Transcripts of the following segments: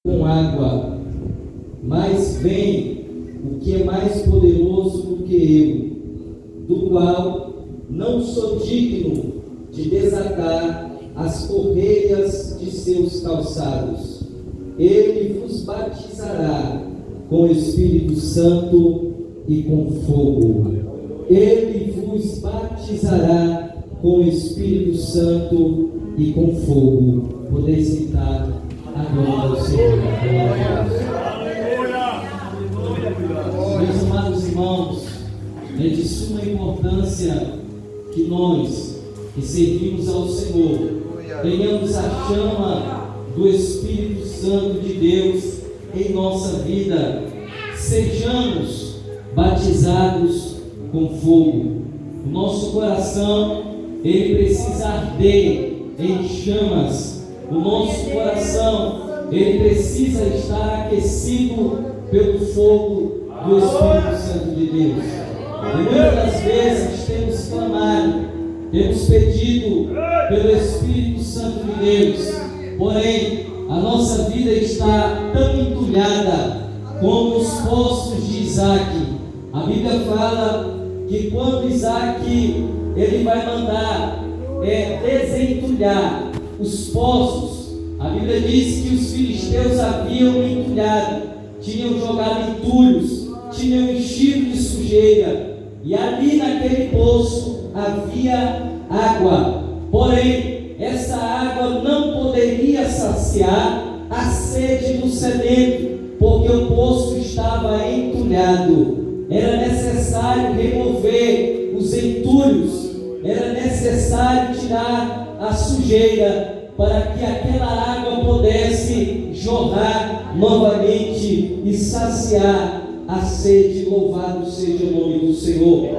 com água, mas vem o que é mais poderoso do que eu, do qual não sou digno de desatar as correias de seus calçados. Ele vos batizará com o Espírito Santo e com fogo. Ele vos batizará com o Espírito Santo e com fogo. Podeis citar a glória do Senhor. Meus amados irmãos, é de suma importância que nós, que servimos ao Senhor, tenhamos a chama do Espírito Santo de Deus em nossa vida, sejamos batizados com fogo. O nosso coração, ele precisa arder em chamas. O nosso coração, ele precisa estar aquecido pelo fogo do Espírito Santo de Deus. E muitas das vezes temos clamado, temos pedido pelo Espírito Santo de Deus, porém a nossa vida está tão entulhada como os poços de Isaac. A Bíblia fala que quando Isaac ele vai mandar desentulhar os poços, a Bíblia diz que os filisteus haviam entulhado, tinham jogado entulhos, tinham enchido de sujeira, e ali naquele poço havia água. Porém, essa água não poderia saciar a sede do sedento, porque o poço estava entulhado. Era necessário remover os entulhos, era necessário tirar a sujeira, para que aquela água pudesse jorrar novamente e saciar a sede. Louvado seja o nome do Senhor.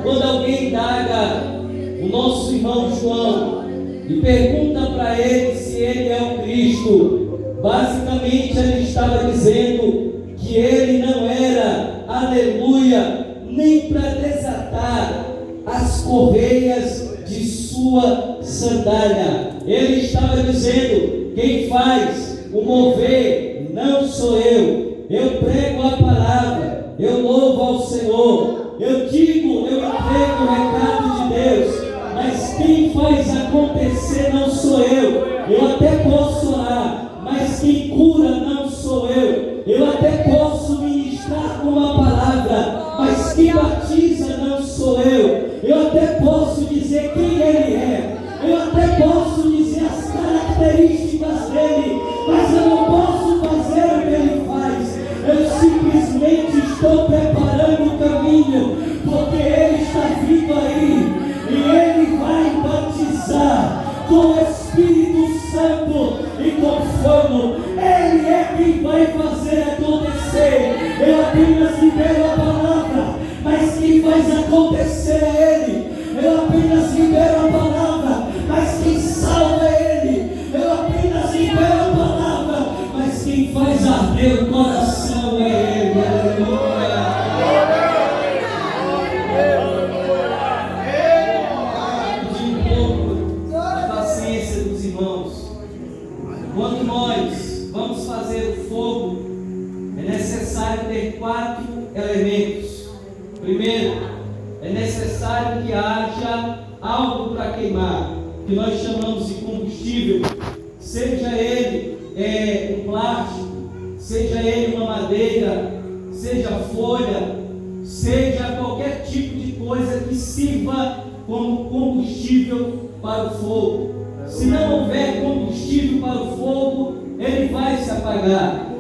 Quando alguém indaga o nosso irmão João e pergunta para ele se ele é o Cristo, basicamente ele estava dizendo que ele não era, aleluia, nem para desatar as correias de sua sandália. Ele estava dizendo: quem faz o mover não sou eu. Eu prego a palavra, eu louvo ao Senhor, eu digo, eu entrego o recado de Deus, mas quem faz acontecer não sou eu. Eu até posso orar, mas quem cura não sou eu. Eu até posso ministrar com uma palavra, mas quem batiza não sou eu. Eu até posso dizer quem ele é, eu até posso dizer as características dele, mas eu não posso fazer o que ele faz. Eu simplesmente estou preparando o caminho, porque ele está vindo aí e ele vai batizar com o Espírito Santo e com fogo. Ele é quem vai fazer acontecer. Eu apenas libero a palavra, mas quem faz acontecer é ele. Eu apenas libero a palavra, mas quem salva é ele. Eu apenas libero a palavra, mas quem faz arder o coração é ele. Aleluia. Quando nós vamos fazer o fogo, é necessário ter 4 elementos. Primeiro, é necessário que haja algo para queimar, que nós chamamos de combustível, seja ele um plástico, seja ele uma madeira, seja folha, seja qualquer tipo de coisa que sirva como combustível para o fogo. Se não houver combustível para o fogo, ele vai se apagar.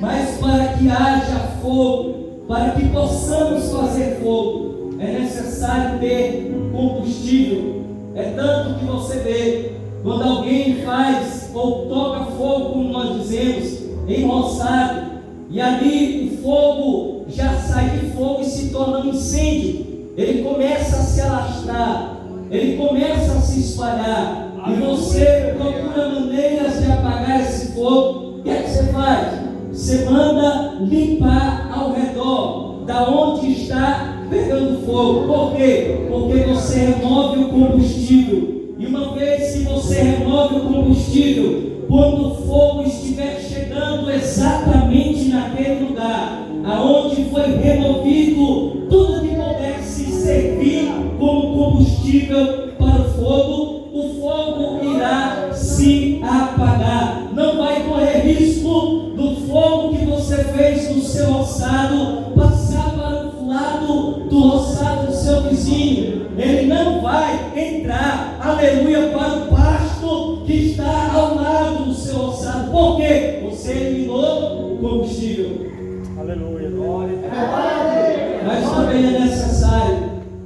Mas para que haja fogo, para que possamos fazer fogo, é necessário ter combustível. É tanto que você vê, quando alguém faz ou toca fogo, como nós dizemos, em roçado, e ali o fogo já sai de fogo e se torna um incêndio. Ele começa a se alastrar, ele começa a se espalhar. E você procura maneiras de apagar esse fogo. O que é que você faz? Você manda limpar ao redor da onde está pegando fogo. Por quê? Porque você remove o combustível. E uma vez que você remove o combustível, quando o fogo estiver Por quê? Você eliminou o combustível. Aleluia, glória. Mas também é necessário,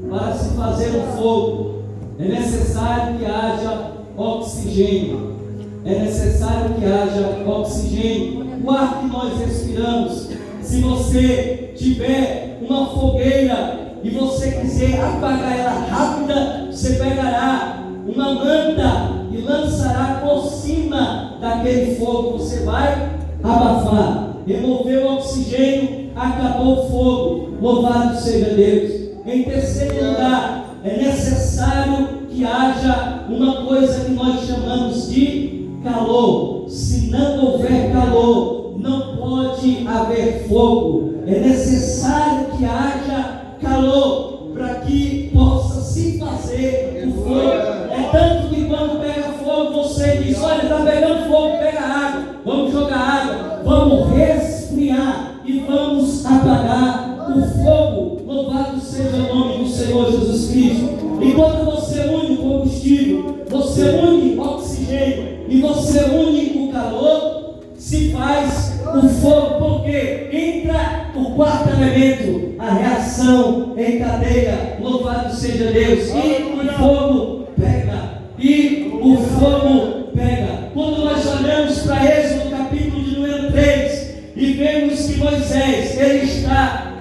para se fazer um fogo, é necessário que haja oxigênio. É necessário que haja oxigênio. O ar que nós respiramos, se você tiver uma fogueira e você quiser apagar ela rápida, você pegará uma manta e lançará por cima daquele fogo. Você vai abafar, remover o oxigênio, acabou o fogo. Louvado seja Deus. Em terceiro lugar, é necessário que haja uma coisa que nós chamamos de calor. Se não houver calor, não pode haver fogo. É necessário que haja calor para que possa se fazer o fogo. É tanto que quando pega fogo, você diz: olha, está pegando fogo, pega água, vamos jogar água, vamos resfriar e vamos apagar o fogo. Louvado seja o nome do Senhor Jesus Cristo. E quando você une o combustível, você une o oxigênio e você une o calor, se faz o fogo, porque entra o quarto elemento, a reação em cadeia. Louvado seja Deus. E o fogo pega. E o fogo pega. Quando nós olhamos para Êxodo capítulo de número 3 e vemos que Moisés, ele está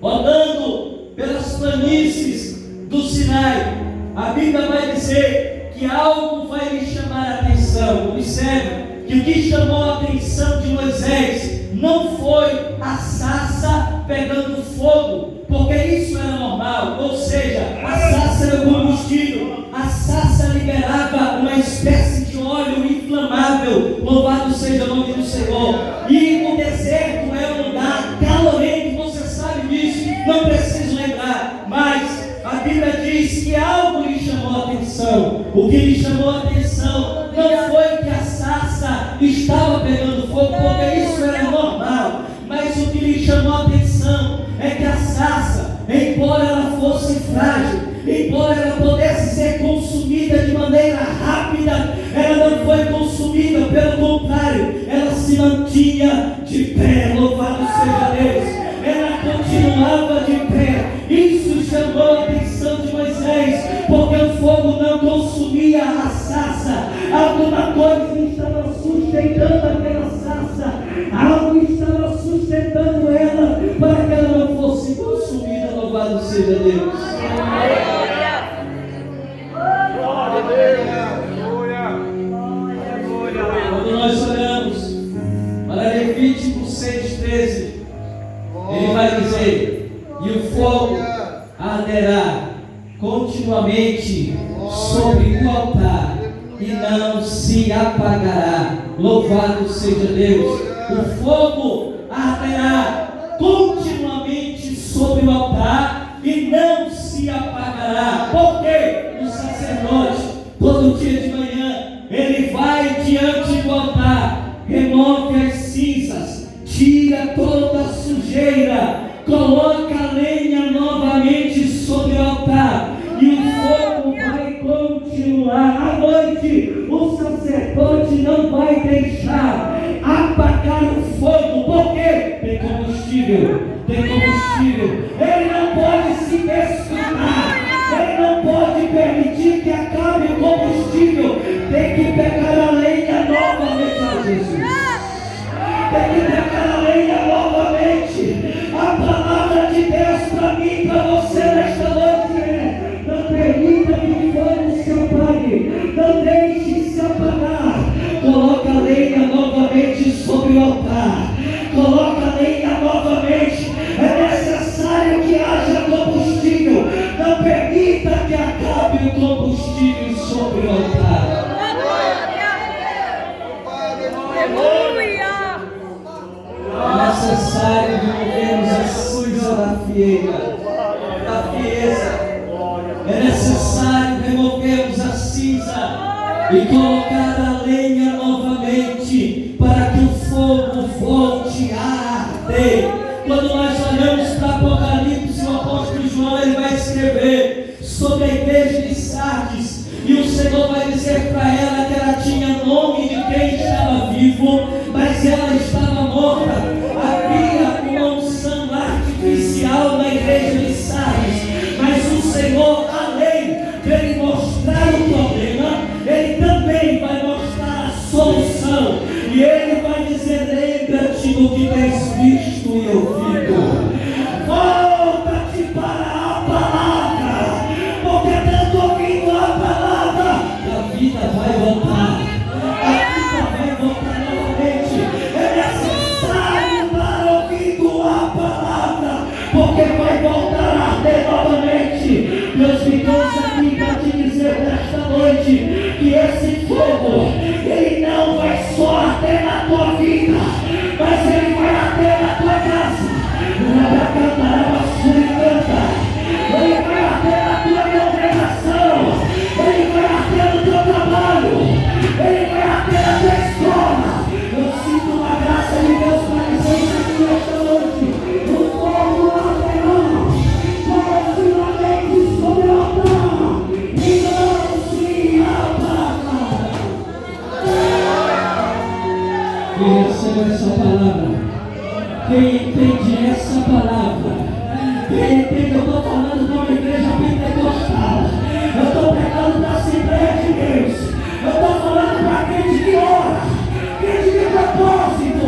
rodando pelas planícies do Sinai, a Bíblia vai dizer que algo vai lhe chamar a atenção. Observe que o que chamou a atenção de Moisés não foi a sarça pegando fogo, porque isso era normal, ou seja, a sarça era o combustível, a sarça liberava uma espécie de óleo inflamável. Louvado seja o nome do Senhor. E o deserto é um lugar calorento, você sabe disso, não preciso lembrar, mas a Bíblia diz que algo lhe chamou a atenção. O que lhe chamou a atenção não foi que a sarça estava pegando fogo, porque isso era normal, mas o que lhe chamou a atenção é que a sarça, embora ela fosse frágil, embora ela pudesse ser consumida de maneira rápida, ela não foi consumida, pelo contrário, ela se mantinha de pé. Louvado seja Deus. Ela continuava de pé. Isso chamou a atenção de Moisés, porque o fogo não consumia a sarça. Alguma coisa estava sustentando aquela sarça, algo estava sustentando ela para que ela não fosse consumida. Louvado seja Deus. Quando nós olhamos para Levítico 6,13, ele vai dizer: e o fogo arderá continuamente sobre o altar e não se apagará. Louvado seja Deus. O fogo arderá continuamente sobre o altar e não se apagará. Porque o sacerdote, todo dia de manhã, ele vai diante do altar, remove as cinzas, tira toda a sujeira, coloca a lenha novamente sobre o altar e o fogo vai continuar. À noite o sacerdote não vai deixar apagar o fogo, porque tem combustível, ele não pode se descuidar, ele não pode permitir que acabe o combustível, tem que pegar a lenha novamente. A Jesus, tem que pegar a lenha novamente. A palavra de Deus para mim e para você nesta noite é: não permita que o fogo se apague, não deixe se apagar. Coloca a lenha novamente sobre o altar, coloca a lenha novamente. É necessário que haja combustível, não permita que acabe o combustível sobre o altar. É necessário removermos a suja da frieza. É necessário removermos a cinza e colocar a lenha novamente, para que o fogo volte a arder. Quando nós olhamos para Apocalipse, o apóstolo João, ele vai escrever sobre a igreja de Sardes, e o Senhor vai dizer para ela que ela tinha nome de quem estava vivo, mas ela estava morta. Havia uma unção artificial na igreja de Sardes, mas o Senhor, além de Ele mostrar o problema, Ele também vai mostrar a solução, e Ele vai dizer: lembra-te do que tens visto e ouvido. Volta-te para a palavra, porque tanto ouvindo a palavra, a vida vai voltar. A vida vai voltar novamente. É necessário para ouvindo a palavra, porque vai voltar a arder novamente. Deus me trouxe aqui para te dizer nesta noite que esse fogo, ele não vai só arder na tua vida, mas ele vai arder na tua casa. Ele vai arder na tua congregação, ele vai arder no teu trabalho, ele vai arder na tua escola. Eu sinto uma graça de Deus para dizer isso aqui nesta noite. O fogo arderá continuamente sobre o altar e não se apagará. Quem recebe essa palavra, quem entende essa palavra, quem entende, eu estou falando de uma igreja pentecostal, eu estou pregando para a Assembleia de Deus, eu estou falando para crente que ora, crente de propósito,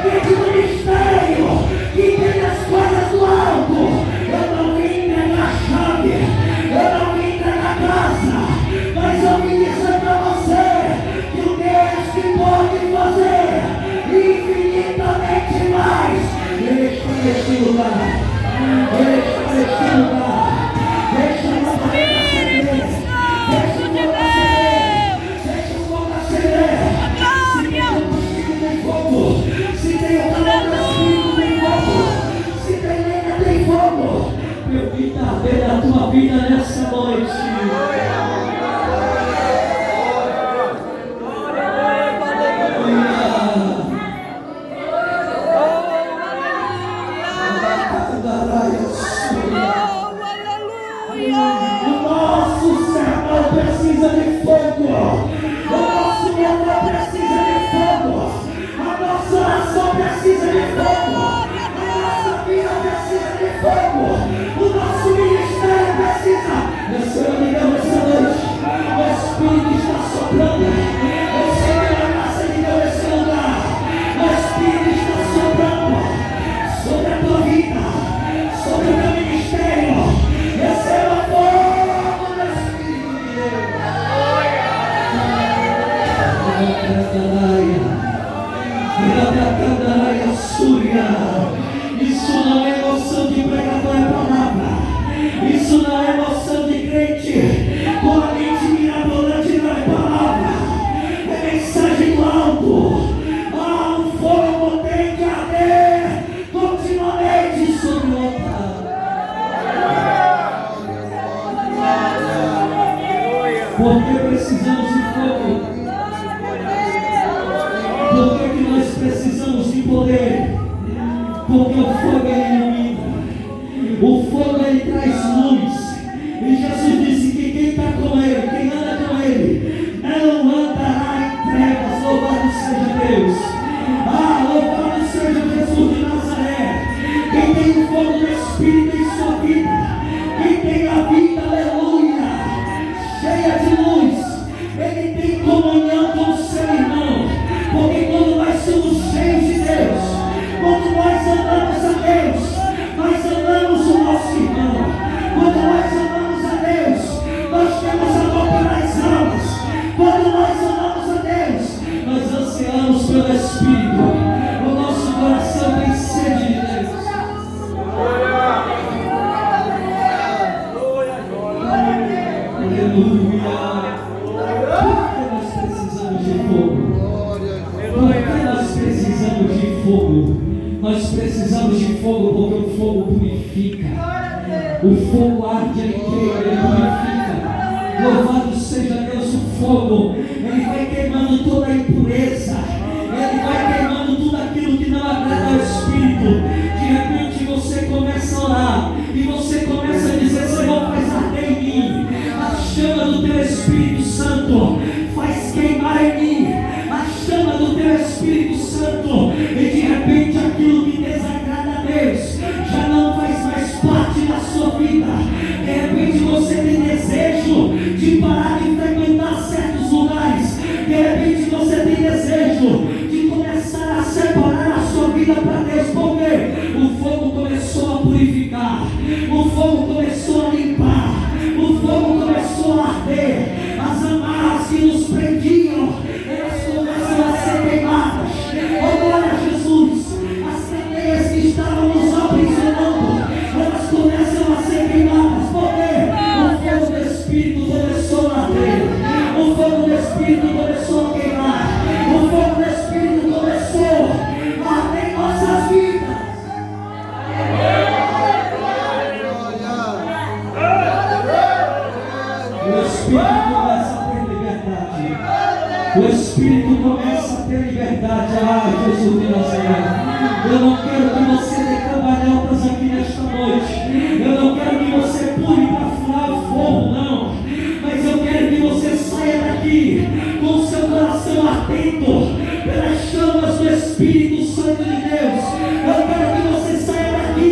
crente do mistério, que entende as coisas do alto. Eu não vim entregar a chave, eu não vim entregar a casa, mas eu vim dizer para você que o Deus que pode fazer infinitamente mais, Ele está neste lugar. Ele está neste lugar. Deixa a nova vida acender. Deixa o fogo acender. Se tem o calor do Espírito, tem fogo. Se tem lenha, tem fogo. Permita arder a tua vida nessa noite. Precisa de fogo, o nosso louvor precisa de fogo, a nossa oração precisa de fogo, a nossa vida precisa de fogo, o nosso ministério precisa. Receba de Deus essa noite, o Espírito está soprando. Eu sei a graça de Deus nesse lugar, o Espírito está soprando sobre a tua vida, sobre o teu ministério. Receba fogo do Espírito de Deus. Isso não é emoção de pregador, é palavra. Isso não é emoção de crente com a mente mirabolante, não é palavra. É mensagem do alto. Há um fogo tem que arder continuamente sobre o altar. Porque precisamos de fogo. Por que nós precisamos de poder? Porque o fogo ilumina, o fogo ele traz luz. E Jesus disse que quem está com ele, quem anda com ele, não andará em trevas. Louvado seja Deus. Louvado seja Jesus de Nazaré. Quem tem o fogo do Espírito em sua vida, quem tem a vida, aleluia, cheia de luz, ele tem comunhão com o seu irmão. Porque quando nós somos cheios de Deus, quando nós amamos a Deus, nós amamos o nosso irmão. Quando nós amamos a Deus, nós temos amor pelas almas. Quando nós amamos a Deus, nós ansiamos pelo Espírito. O nosso coração tem sede de Deus. Aleluia. Porque nós precisamos de fogo. Porque nós precisamos de fogo. Nós precisamos de fogo porque o fogo purifica. O fogo arde em quem ele purifica. Louvado seja Deus, o fogo. Ele vai queimando toda a impureza. Ele vai queimando tudo aquilo que não agrada ao Espírito. De repente você começa a orar e você começa a dizer: Senhor, faz arder em mim a chama do teu Espírito Santo. Faz queimar em mim a chama do teu Espírito Espírito Santo, e de repente aquilo que desagrada a Deus já não faz mais parte da sua vida. De repente você tem desejo de parar de frequentar certos lugares. De repente você tem desejo de começar a separar a sua vida para Deus. Por quê? O fogo começou a purificar, o fogo começou a limpar, o fogo começou a arder. As amarras que nos prendiam, elas começam a ser queimadas. Oh, glória a Jesus! As cadeias que estavam nos aprisionando, elas começam a ser queimadas. Por quê? O fogo do Espírito começou a arder, o fogo do Espírito começou a queimar, o fogo do Espírito começou a arder em nossas vidas. O Espírito começa a ter liberdade. Ah, Jesus de Nazaré, eu não quero que você dê cambalhotas aqui nesta noite. Eu não quero que você pule para furar o fogo, não. Mas eu quero que você saia daqui com o seu coração atento pelas chamas do Espírito Santo de Deus. Eu quero que você saia daqui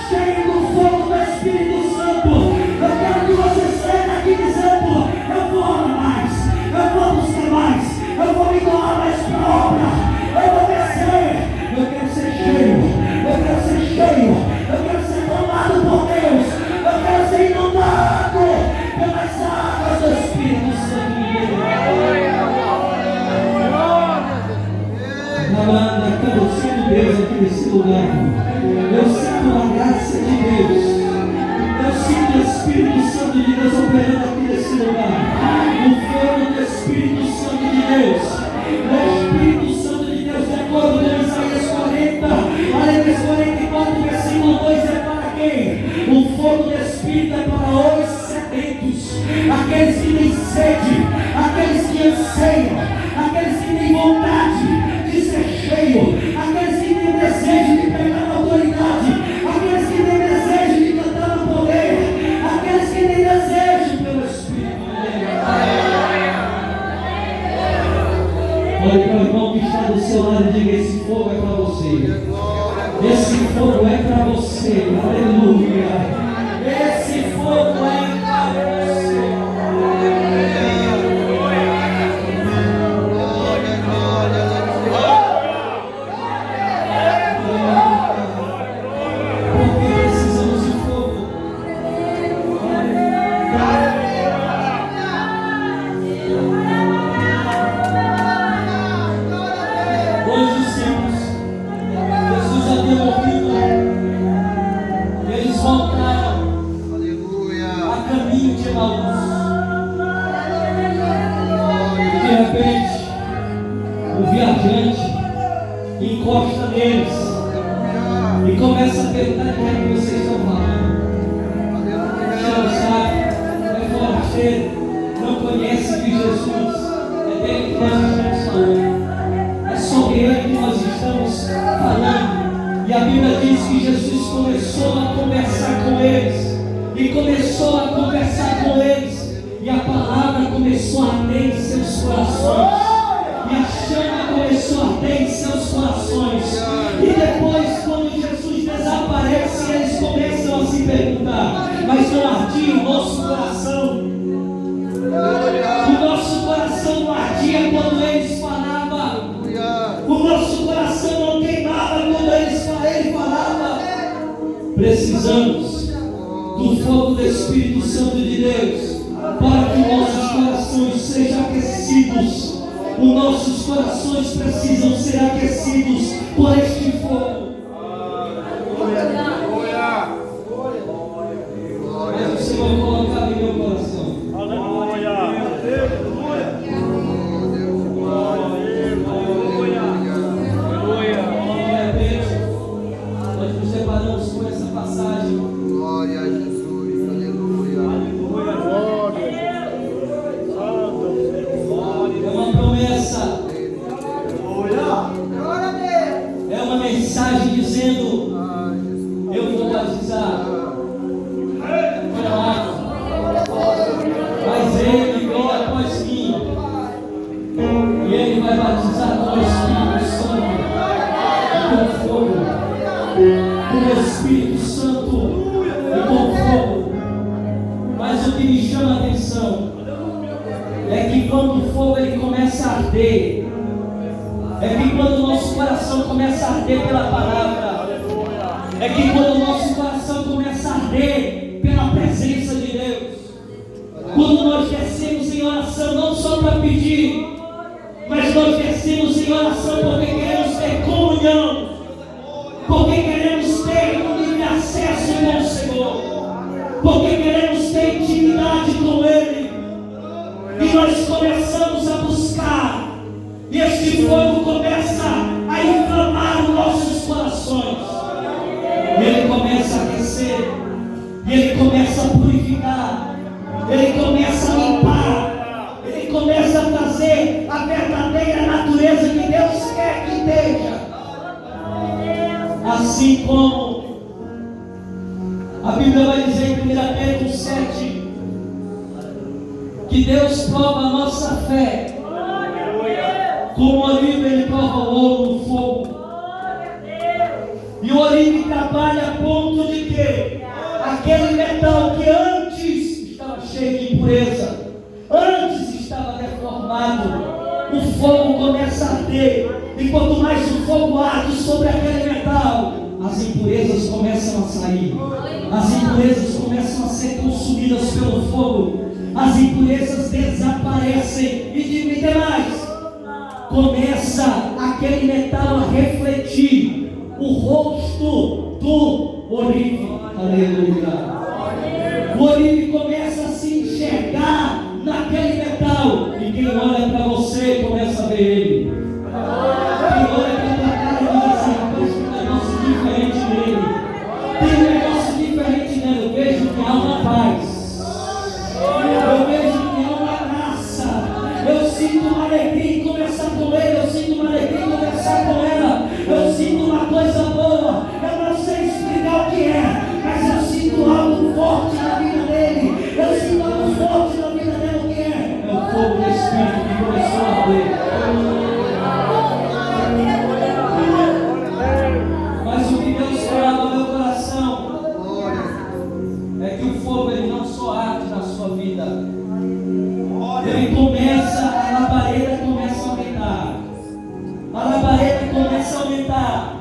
cheio do fogo do Espírito Santo. Eu quero que você saia daqui dizendo: eu vou orar mais, eu vou buscar mais, eu vou me doar mais para a obra, eu vou descer. Eu quero ser cheio, eu quero ser cheio, eu quero ser tomado por Deus, eu quero ser inundado pelas águas do Espírito Santo de Deus. Eu sinto Deus aqui nesse lugar, eu sinto a graça de Deus, eu sinto o Espírito Santo de Deus operando aqui nesse lugar. O fogo do Espírito Santo de Deus, o Espírito Santo de Deus, de acordo com Isaías 40, Aleluia 44, versículo 2, é para quem? O fogo do Espírito é para os sedentos, aqueles que têm sede, aqueles que anseiam, aqueles que têm vontade de ser cheio, aqueles que têm desejo de pegar a autoridade, aqueles que têm desejo de cantar no poder, aqueles que têm desejo pelo Espírito de Deus. Olhe para o irmão que está do seu lado e diga: esse fogo é para você. Esse fogo é para você. Aleluia. Esse fogo é para você. Porque precisamos de fogo. Dois discípulos, Jesus havia morrido, eles voltaram a caminho de Emaús. De repente, o viajante encosta neles e começa a perguntar: o que é que vocês estão falando? Você não sabe, é forasteiro, não conhece que Jesus é dele que nós estamos falando. É sobre ele que nós estamos falando. E a Bíblia diz que Jesus começou a conversar com eles. E começou a conversar com eles. E a palavra começou a arder em seus corações. E a chama começou a arder em seus corações. E depois, quando Jesus desaparece, eles começam a se perguntar: mas não ardia o nosso coração? O nosso coração não ardia quando eles falavam. O nosso coração não queimava quando ele falava. Precisamos do fogo do Espírito Santo de Deus para que nossos corações sejam aquecidos. Os nossos corações precisam ser aquecidos por este fogo. Mas o Senhor colocava em meu coração. Nós nos deparamos com essa passagem. Glória a Jesus, aleluia. É uma promessa. É uma mensagem dizendo: eu vou batizar com água, mas ele vem após mim, e ele vai batizar com o Espírito. o nosso coração começa a arder pela palavra. É que quando o nosso coração começa a arder pela presença de Deus, quando nós descemos em oração não só para pedir, mas nós descemos em oração porque queremos ter comunhão, porque queremos ter um livre acesso com o Senhor, porque queremos ter intimidade com Ele, e nós começamos a buscar, e este fogo começa a inflamar os nossos corações, e ele começa a aquecer, e ele começa a purificar, ele começa a limpar, ele começa a trazer a verdadeira natureza que Deus quer que esteja. Assim como a Bíblia vai dizer em 1 Pedro 7 que Deus prova a nossa fé, como o olivo ele prova o ouro no fogo. E o olivo trabalha a ponto de que aquele metal que antes estava cheio de impureza, antes estava deformado, o fogo começa a arder, e quanto mais o fogo arde sobre aquele metal, as impurezas começam a sair, as impurezas começam a ser consumidas pelo fogo, as impurezas desaparecem, e diga mais, começa aquele metal a refletir o rosto do olivo. Aleluia. O olivo começa a se enxergar naquele metal, e quem olha para você começa a ver ele. Quem olha para a tua cara e diz assim: rapaz, tem um negócio diferente nele, tem um negócio diferente nele. Eu vejo que há uma paz, eu vejo que há uma graça, eu sinto uma alegria em conversar com ele, eu sinto uma alegria em conversar com ela, eu sinto uma coisa boa, eu não sei explicar o que é, mas eu sinto algo forte na vida dele, eu sinto algo forte na vida dele. O que é? É o fogo do Espírito que começou a arder. Mas o que Deus falava no meu coração é que o fogo ele não só arde na sua vida, ele começa, a labareda começa a aumentar, a labareda começa a aumentar,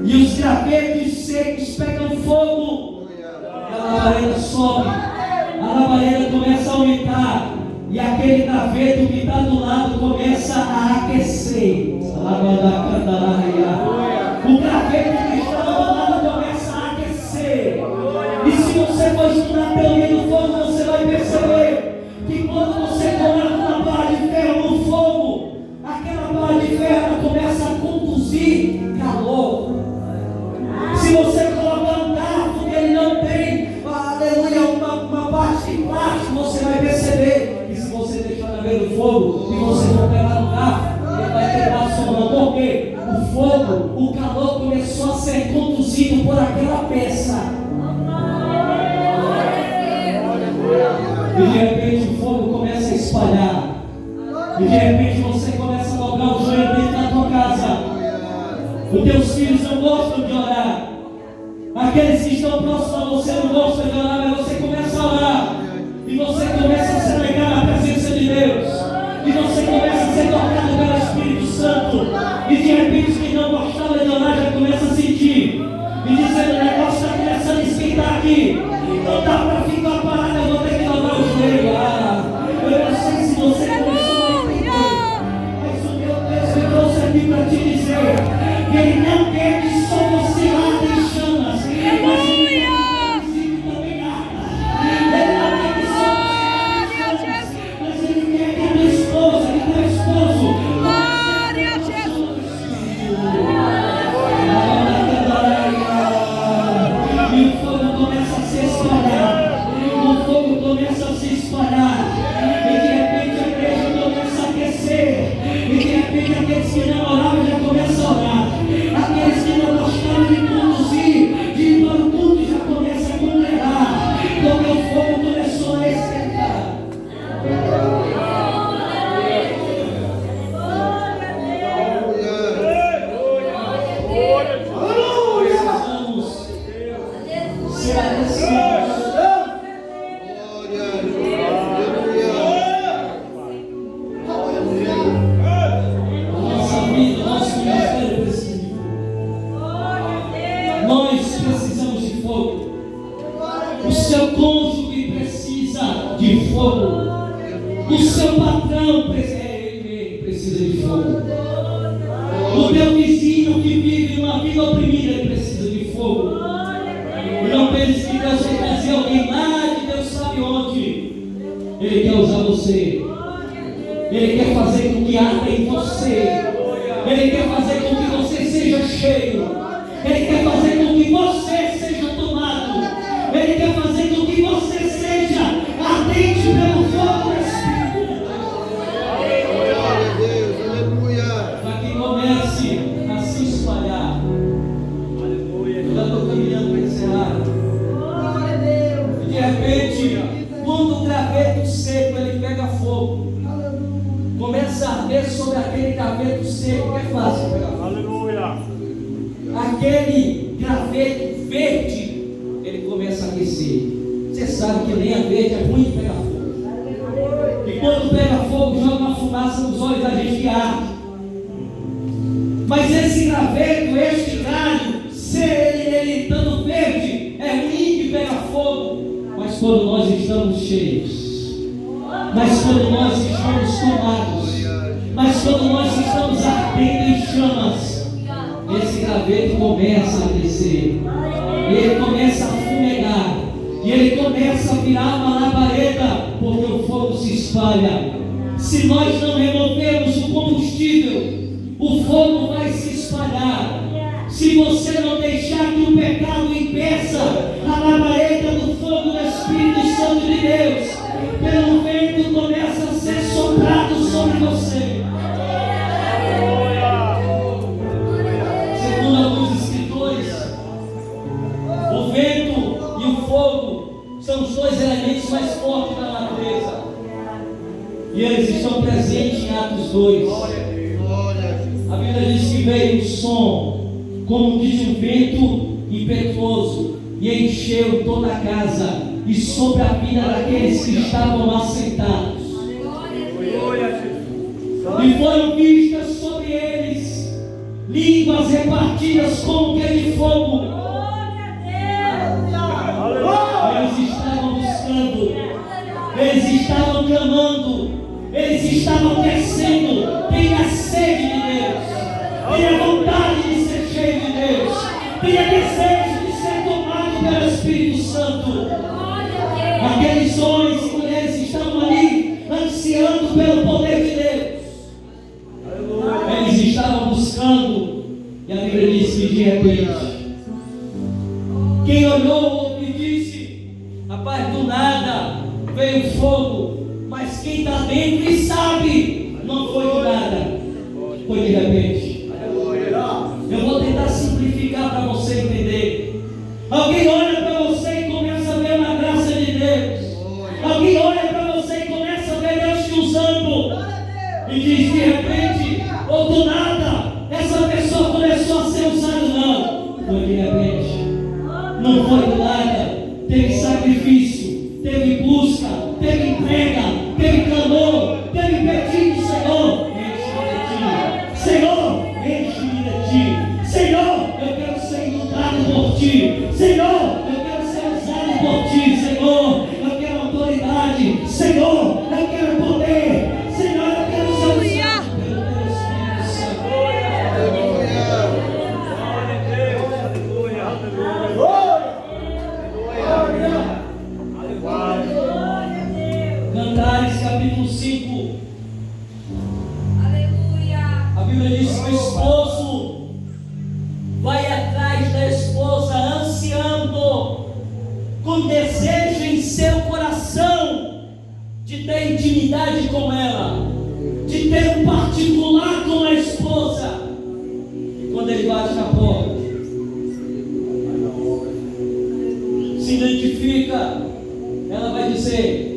e os gravetos secos pegam fogo, e a labareda sobe, a labareda começa a aumentar, e aquele graveto que está do lado começa a aquecer. O graveto que está do lado começa a aquecer. E se você for estudar a teoria do fogo, você vai perceber que quando você coloca uma barra de ferro no fogo, aquela barra de ferro começa a conduzir calor. Se você colocar um garfo que ele não tem, aleluia, uma parte de plástico, você vai perceber que se você deixar na beira do fogo e você for pegar no garfo, ele vai quebrar a sua mão. Por quê? O fogo, o calor começou a ser conduzido por aquela peça. E de repente o fogo começa a espalhar. E de repente você começa a dobrar o joelho dentro da tua casa. Os teus filhos não gostam de orar. Aqueles que estão próximos a você não gostam de orar, mas você começa a orar. E você começa a se alegrar na presença de Deus. E você começa a ser tocado pelo Espírito Santo. E de repente quem não gostava de orar já começa a sentir. E dizendo: o negócio está começando a esquentar aqui. Não dá para ficar parado, eu vou ter que dobrar o joelho. Eu não sei se você começou a entender, mas o meu Deus me trouxe aqui para te dizer que Ele não quer que só você arde em chamas, mas Ele quer que também arda. Ele não quer que só você arde em chamas, mas Ele quer que a tua esposa, que teu esposo, glória a Jesus. E o fogo começa a se espalhar, o fogo começa a se espalhar, e de repente a igreja começa a aquecer, e de repente aqueles que não oravam já começam a orar, aqueles que não teu vizinho que vive uma vida oprimida, ele precisa de fogo. E não pense que Deus vai trazer alguém lá de Deus sabe onde. Ele quer usar você. Ele quer fazer com que arda em você. Ele quer fazer com que você seja cheio. Ele quer fazer com que você seja tomado. Ele quer fazer com que você seja ardente pelo fogo do Espírito. Glória a Deus, aleluia. Para que comece a se espalhar. Eu já estou caminhando para encerrar. E de repente, quando o graveto seco ele pega fogo, começa a arder sobre aquele graveto seco, que é fácil pegar fogo. Aleluia. Aquele graveto verde, ele começa a aquecer. Você sabe que lenha verde é ruim de pegar fogo. E quando pega fogo, joga uma fumaça nos olhos da gente que arde. Mas esse graveto, este galho, se ele estando verde, é ruim de pegar fogo. Mas quando nós estamos cheios, mas quando nós estamos tomados, mas quando nós estamos ardendo em chamas, esse graveto começa a crescer, ele começa a fumegar, e ele começa a virar uma labareda, porque o fogo se espalha. Se nós não removermos o combustível, o fogo vai se espalhar. Se você não deixar que o pecado impeça a labareda do fogo do Espírito Santo de Deus, pelo vento começa a ser soprado sobre você. Segundo alguns escritores, o vento e o fogo são os dois elementos mais fortes da natureza. E eles estão presentes em Atos 2. A Bíblia diz que veio um som, como diz um vento impetuoso, e encheu toda a casa e sobre a vida daqueles que estavam assentados. E foram vistas sobre eles línguas repartidas como que de fogo. Eles estavam buscando, eles estavam clamando, eles estavam descendo. Tenha sede de Deus, tenha vontade de ser cheio de Deus, tenha desejo de ser tomado pelo Espírito Santo. Aqueles homens e mulheres estavam ali ansiando pelo poder de Deus. Eles estavam buscando, e a Bíblia diz que de repente, quem olhou e disse: rapaz, do nada veio fogo, mas quem está dentro e sabe, não foi do nada, foi de repente. Eu vou tentar simplificar para você entender. Alguém olha para você e começa a ver uma graça de Deus. Alguém olha para você e começa a ver Deus te usando. E diz de repente, ou do nada, essa pessoa começou a ser usada. Não, foi de repente. Não foi do nada. Teve sacrifício, teve busca, teve entrega, teve clamor, teve pedido. Senhor, enche-me de ti. Senhor, eu quero ser inundado por ti. Senhor, eu quero ser usado por ti. Senhor, eu quero autoridade. Senhor, eu quero poder. Senhor, eu quero ser usado pelo teu Espírito Santo. Cantares capítulo 5. A Bíblia diz que o esposo vai atrás da esposa ansiando, com desejo em seu coração de ter intimidade com ela, de ter um particular com a esposa. E quando ele bate na porta, se identifica, ela vai dizer: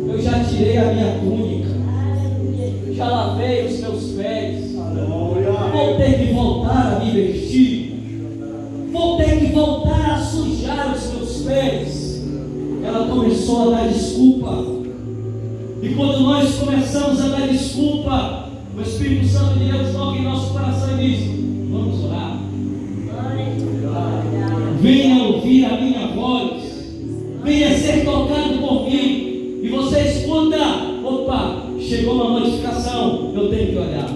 eu já tirei a minha túnica, já lavei os meus pés, vou ter que voltar a me vestir, vou ter que voltar a sujar os meus pés. Ela começou a dar desculpa. E quando nós começamos a dar desculpa, o Espírito Santo de Deus toca em nosso coração e diz: vamos orar. Venha ouvir a minha voz, venha ser tocado por mim. E você escuta: opa, chegou uma notificação, eu tenho que olhar.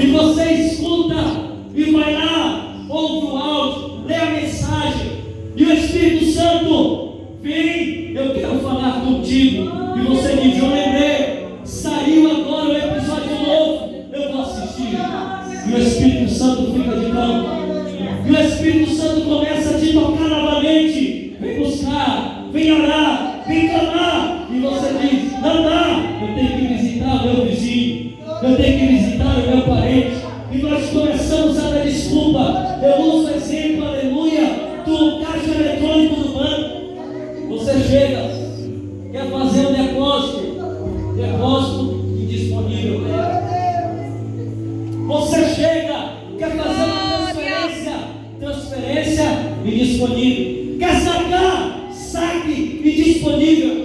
E você E o Espírito Santo fica de campo. E o Espírito Santo começa a te tocar novamente. Vem buscar, vem orar, vem clamar. E você diz: não dá, eu tenho que visitar o meu vizinho, eu tenho que visitar o meu parente. E nós começamos a dar desculpa. Eu uso o exemplo, aleluia, do caixa eletrônico do banco. Você chega, quer fazer um depósito indisponível. Você chega, quer fazer uma transferência indisponível. Quer sacar, saque indisponível.